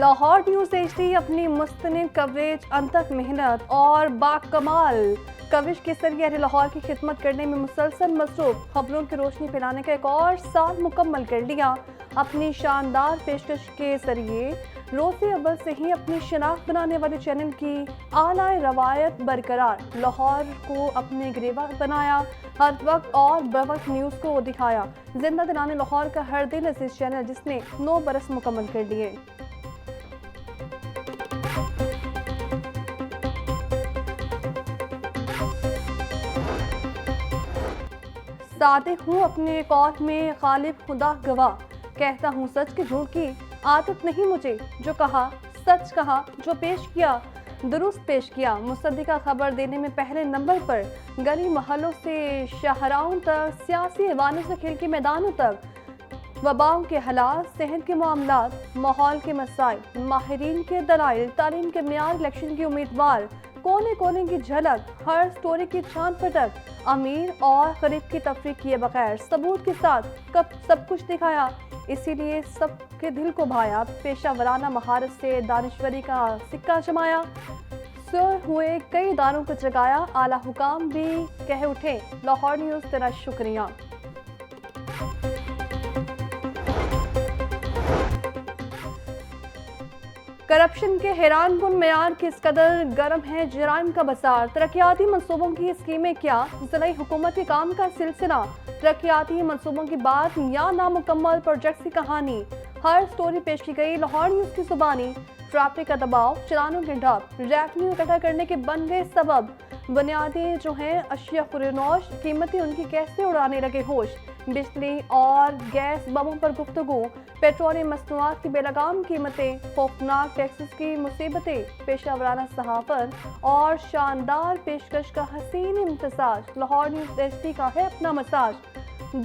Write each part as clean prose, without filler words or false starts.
Lahore news HD अपनी मुस्तनिद coverage, अंतक मेहनत और बाकमाल कवरेज के जरिए लाहौर की खिदमत करने में मुसलसल मसरूफ खबरों की रोशनी फैलाने का एक और साल मुकम्मल कर लिया। अपनी शानदार पेशकश के जरिए रोज़े अव्वल से ही अपनी शनाख्त बनाने वाले चैनल की आला रवायत बरकरार लाहौर को अपने गिरवा बनाया। हर वक्त और बवक्त न्यूज़ को दिखाया। जिंदा दिलाने लाहौर का हर दिल अजीज चैनल जिसने 9 बरस मुकम्मल कर लिए। सादिक हूँ अपने कौल में, गालिब खुदा गवाह, कहता हूँ सच के झूठ की आदत नहीं मुझे। जो कहा सच कहा, जो पेश किया दुरुस्त पेश किया। मुसद्दिका खबर देने में पहले नंबर पर, गली मोहल्लों से शाहराहों तक, सियासी ऐवानों से खेल के मैदानों तक, वबाओं के हालात, सेहत के मामलात, माहौल के मसाइल, माहिरीन के दलाइल, तालीम के मियार, इलेक्शन के उम्मीदवार, कोने कोने की झलक, हर स्टोरी की छान पटक, अमीर और गरीब की तफरीक किए बगैर सबूत के साथ कब सब कुछ दिखाया। इसीलिए सबके दिल को भाया। पेशा वराना महारत से दानिश्वरी का सिक्का जमाया। सोए हुए कई इदारों को जगाया। आला हुकाम भी कह उठे, लाहौर न्यूज़ तेरा शुक्रिया। करप्शन के हैरान कुन मेयार किस कदर गर्म है जराइम का बाजार। तरक्याती मंसूबों की स्कीमें क्या, ज़िलाई हुकूमती काम का सिलसिला, तरक्याती मंसूबों की बात या नामुकम्मल प्रोजेक्ट की कहानी। हर स्टोरी पेश की गई लाहौर न्यूज़ की जुबानी। ट्रैफिक का दबाव, चलानों के ढप, रेवन्यू इकट्ठा करने के बन गए सबब। बुनियादी जो हैं अशिया फुरनौश, कीमतें उनकी कैसे उड़ाने लगे होश। बिजली और गैस बमों पर गुफ्तगू, पेट्रोलियम मसनूआत की बेलगाम कीमतें, खौफनाक टैक्सेस की मुसीबतें, पेशावराना सहाफत और शानदार पेशकश का हसीन इम्तिजाज। लाहौर न्यूज़ एचडी का है अपना मसाज।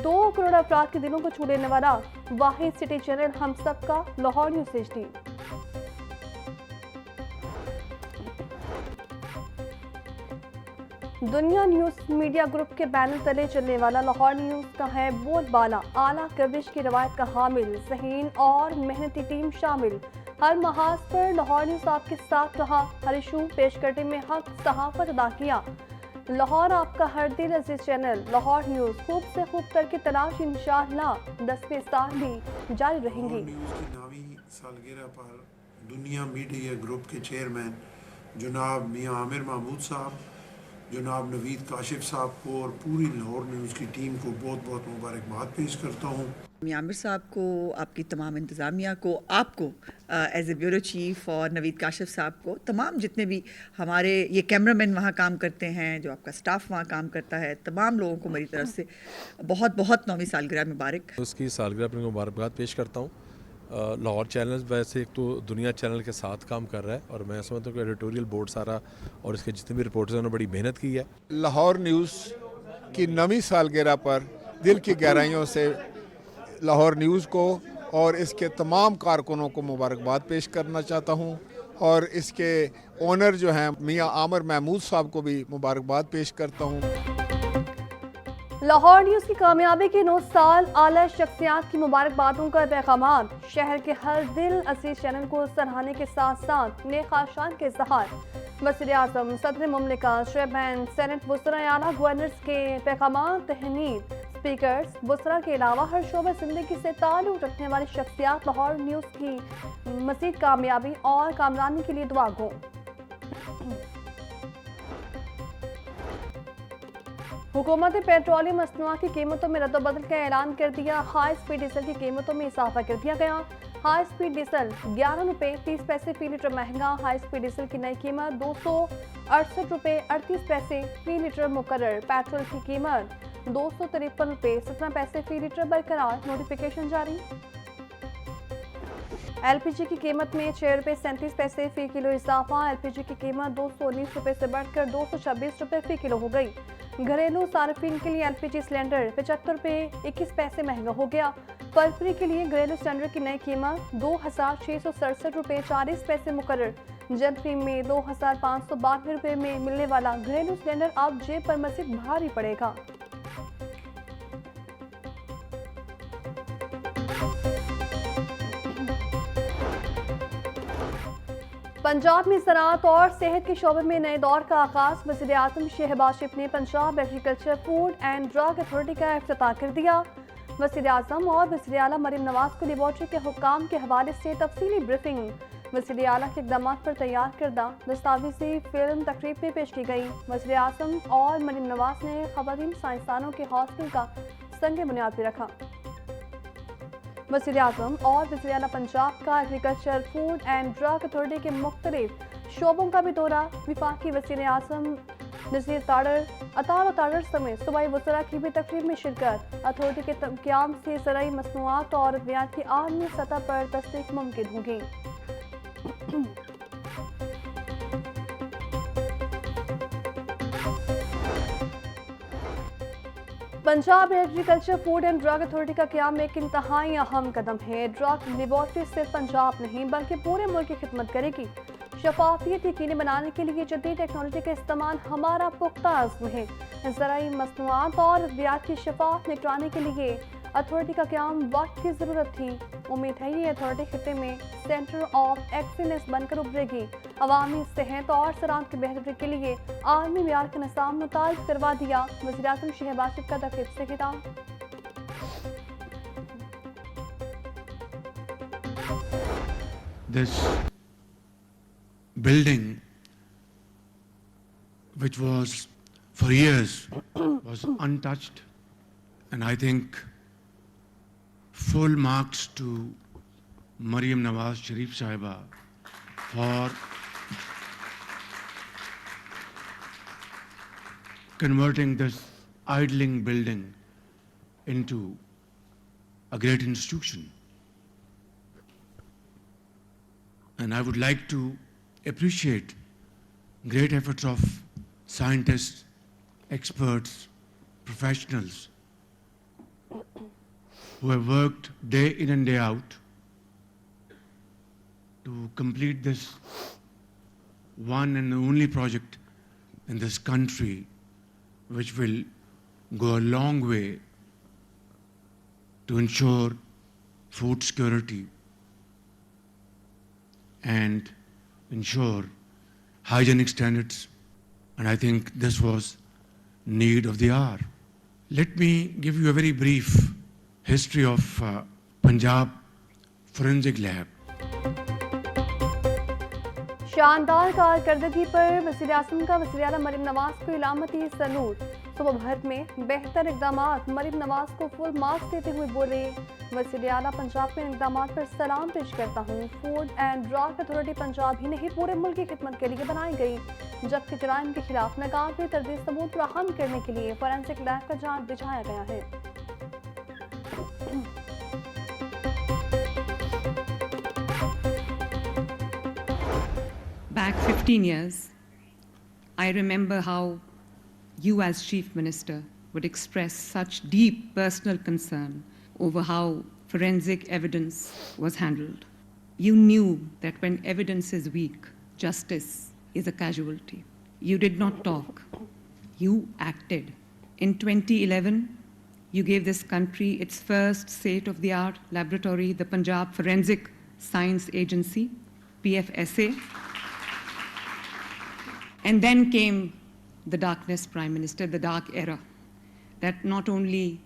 2 करोड़ अफराद के दिलों को छू लेने वाला वाहिद सिटी चैनल हम सब का लाहौर न्यूज़ एचडी। दुनिया न्यूज़ मीडिया ग्रुप के बैनर तले चलने वाला लाहौर न्यूज़ का है बोलबाला। आला कवरेज की रवायत का हामिल, ज़हीन और मेहनती टीम शामिल। हर महाज पर लाहौर न्यूज़ आपके साथ रहा। हर इशू पेश करने में हक सहाफत अदा किया। लाहौर आपका हर दिल अजीज चैनल लाहौर न्यूज़ खूब से खूब करके तलाश इंशाअल्लाह 10वें साल भी जारी रहेंगी। न्यूज़ की 9वीं सालगिरह पर दुनिया मीडिया ग्रुप के चेयरमैन जनाब मियां आमिर महमूद साहब, जनाब नवीद काशिफ साहब को और पूरी लाहौर न्यूज़ की टीम को बहुत बहुत मुबारकबाद पेश करता हूँ। मियां आमिर साहब को, आपकी तमाम इंतज़ामिया को, आपको एज ए ब्यूरो चीफ़ और नवीद काशिफ साहब को, तमाम जितने भी हमारे ये कैमरामैन वहाँ काम करते हैं, जो आपका स्टाफ वहाँ काम करता है, तमाम लोगों को मेरी तरफ से बहुत बहुत 9वीं सालगिरह मुबारक। उसकी सालगिरह पर मुबारकबाद पेश करता हूँ। लाहौर चैनल वैसे एक तो दुनिया चैनल के साथ काम कर रहा है और मैं समझता हूँ कि एडिटोरियल बोर्ड सारा और इसके जितने भी रिपोर्टर्स हैं उन्होंने बड़ी मेहनत की है। लाहौर न्यूज़ की 9वीं सालगिरह पर दिल की गहराइयों से लाहौर न्यूज़ को और इसके तमाम कारकुनों को मुबारकबाद पेश करना चाहता हूँ और इसके ओनर जो हैं मियां आमिर महमूद साहब को भी मुबारकबाद पेश करता हूँ। लाहौर न्यूज़ की कामयाबी के 9 साल, आला शख्सियात की मुबारकबादों का पैगाम। शहर के हर दिल अजीज चैनल को सराहने के साथ साथ नेक आशान के इज़हार। वज़ीर आज़म, सदर मुमलिकत, चेयरमैन सेनेट वुज़रा, आला गवर्नर्स के पैगाम तहनीद। स्पीकर्स वुज़रा के अलावा हर शोबे ज़िंदगी से ताल्लुक़ रखने वाली शख्सियात लाहौर न्यूज़ की मज़ीद कामयाबी और कामरानी के लिए दुआ गो। हुकूमत ने पेट्रोलियम मसनूआत की कीमतों में रद्दबदल का ऐलान कर दिया। हाई स्पीड डीजल की कीमतों में इजाफा कर दिया गया। हाई स्पीड डीजल 11 रुपये 30 पैसे फी लीटर महंगा। हाई स्पीड डीजल की नई कीमत 268 रुपये 38 पैसे फी लीटर मुकर्रर। पेट्रोल की कीमत 253 रुपये 17 पैसे फी लीटर बरकरार। नोटिफिकेशन जारी। एलपीजी की कीमत में 6 रुपये 37 पैसे फी किलो इजाफा। एलपीजी की कीमत 219 रुपये से बढ़कर 226 रुपये फी किलो हो गई। घरेलू सार्फिन के लिए एलपीजी सिलेंडर 75 रुपये 21 पैसे महंगा हो गया। फरवरी के लिए घरेलू सिलेंडर की नई कीमत 2667 रुपये 40 पैसे मुकर्रर। जनवरी में 2592 रुपये में मिलने वाला घरेलू सिलेंडर अब जेब पर मज़ीद भारी पड़ेगा। पंजाब में ज़राअत और सेहत के शोबे में नए दौर का आगाज़। वज़ीर-ए-आज़म शहबाज शरीफ ने Punjab agriculture food and drug authority का इफ्तिताह कर दिया। वज़ीर-ए-आज़म और वज़ीर आला मरीम नवाज को लेबॉर्ट्री के हुक्काम के हवाले से तफसीली ब्रीफिंग। वज़ीर आला के इक़दाम पर तैयार करदा दस्तावेज़ी फिल्म तकरीब में पेश की गई। वज़ीर-ए-आज़म और मरीम नवाज ने ख़वातीन साइंसदानों के हॉस्टल का संग बुनियाद भी रखा। वज़ीर-ए-आज़म और वज़ीर आला पंजाब का agriculture food and drug authority के मुख्तलिफ शोबों का भी दौरा। वफाकी वज़ीर-ए-आज़म नज़ीर ताड़र, अतार ताड़र समेत सूबाई वज़रा की भी तकरीब में शिरकत। अथॉरिटी के क़याम से ज़राई मसनूआत और अद्वियात की आलमी सतह पर तस्दीक मुमकिन होगी। Punjab agriculture food and drug authority का क़याम एक इंतहाई अहम कदम है। ड्रग लेबॉर्ट्री सिर्फ पंजाब नहीं बल्कि पूरे मुल्क की खिदमत करेगी। शफाफियत यकीनी बनाने के लिए जदीद टेक्नोलॉजी का इस्तेमाल हमारा पुख्ता अज़्म है। ज़राई मसनूआत और अद्वियात की शफाफ निगरानी के लिए अथॉरिटी का क़याम वक्त की ज़रूरत थी। उम्मीद है ये अथॉरिटी खिते में सेंटर ऑफ एक्सीलेंस बनकर उभरेगी। अवामी सेहत और ज़राअत की बेहतरी के लिए आलमी मियार का निज़ाम मुताल्लिक़ करवा दिया। वज़ीर-ए-आज़म शहबाज शरीफ का तकरीब से खिताब। This building, which was for years was untouched, and I think full marks to Maryam Nawaz Sharif Sahiba for converting this idling building into a great institution. And I would like to appreciate great efforts of scientists, experts, professionals who have worked day in and day out to complete this one and only project in this country, which will go a long way to ensure food security and ensure hygienic standards. And I think this was need of the hour. Let me give you a very brief history of Punjab Forensic Lab. शानदार कारकर्दगी पर वज़ीर-ए-आज़म का वज़ीर आला मरीम नवाज को इलामती salute. सुबह भर में बेहतर इक़दामात। मरीम नवाज को फुल मार्क्स देते हुए बोले, वज़ीर आला पंजाब के इक़दामात पर सलाम पेश करता हूँ। Food and drug authority Punjab ही नहीं पूरे मुल्क की खिदमत के लिए बनाई गई, जबकि जराइम के खिलाफ नाकाबिल तर्दीद सबूत फराहम करने के लिए फोरेंसिक लैब का जाल बिछाया गया है। Back 15 years, I remember how you as Chief Minister would express such deep personal concern over how forensic evidence was handled. You knew that when evidence is weak, justice is a casualty. You did not talk, you acted. In 2011, you gave this country its first state-of-the-art laboratory, the Punjab Forensic Science Agency, PFSA. And then came the darkness, Prime Minister, the dark era that not only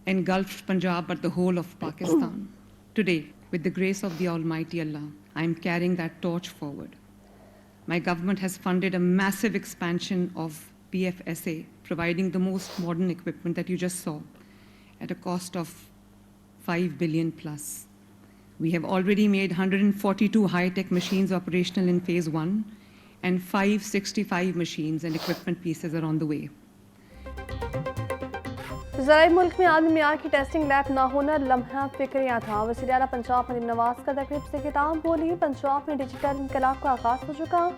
engulfed Punjab but the whole of Pakistan. Today, with the grace of the Almighty Allah, I am carrying that torch forward. My government has funded a massive expansion of PFSA, providing the most modern equipment that you just saw at a cost of 5 billion plus. We have already made 142 high-tech machines operational in phase 1, and 565 machines and equipment pieces are on the way. ज़राए मुल्क में आलमी मियार की testing lab ना होना लम्हा फिक्रिया था। वज़ीर आला पंजाब मरीम नवाज का तकरीब से खिताब बोली, पंजाब में डिजिटल इनकलाब का आगाज़ हो चुका,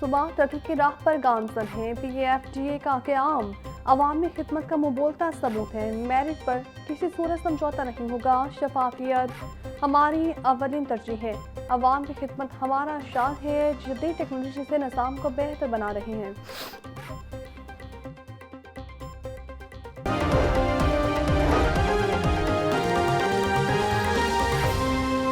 सुबह तरक्की की राह पर गामजन है। PAFDA का क़याम अवामी खिदमत का मुबोलता सबूत है। मेरिट पर किसी सूरत समझौता नहीं होगा। शफाफियत हमारी अवलिन तरजीह है। अवाम की खिदमत हमारा शान है। जदीद टेक्नोलॉजी से निज़ाम को बेहतर बना रहे हैं।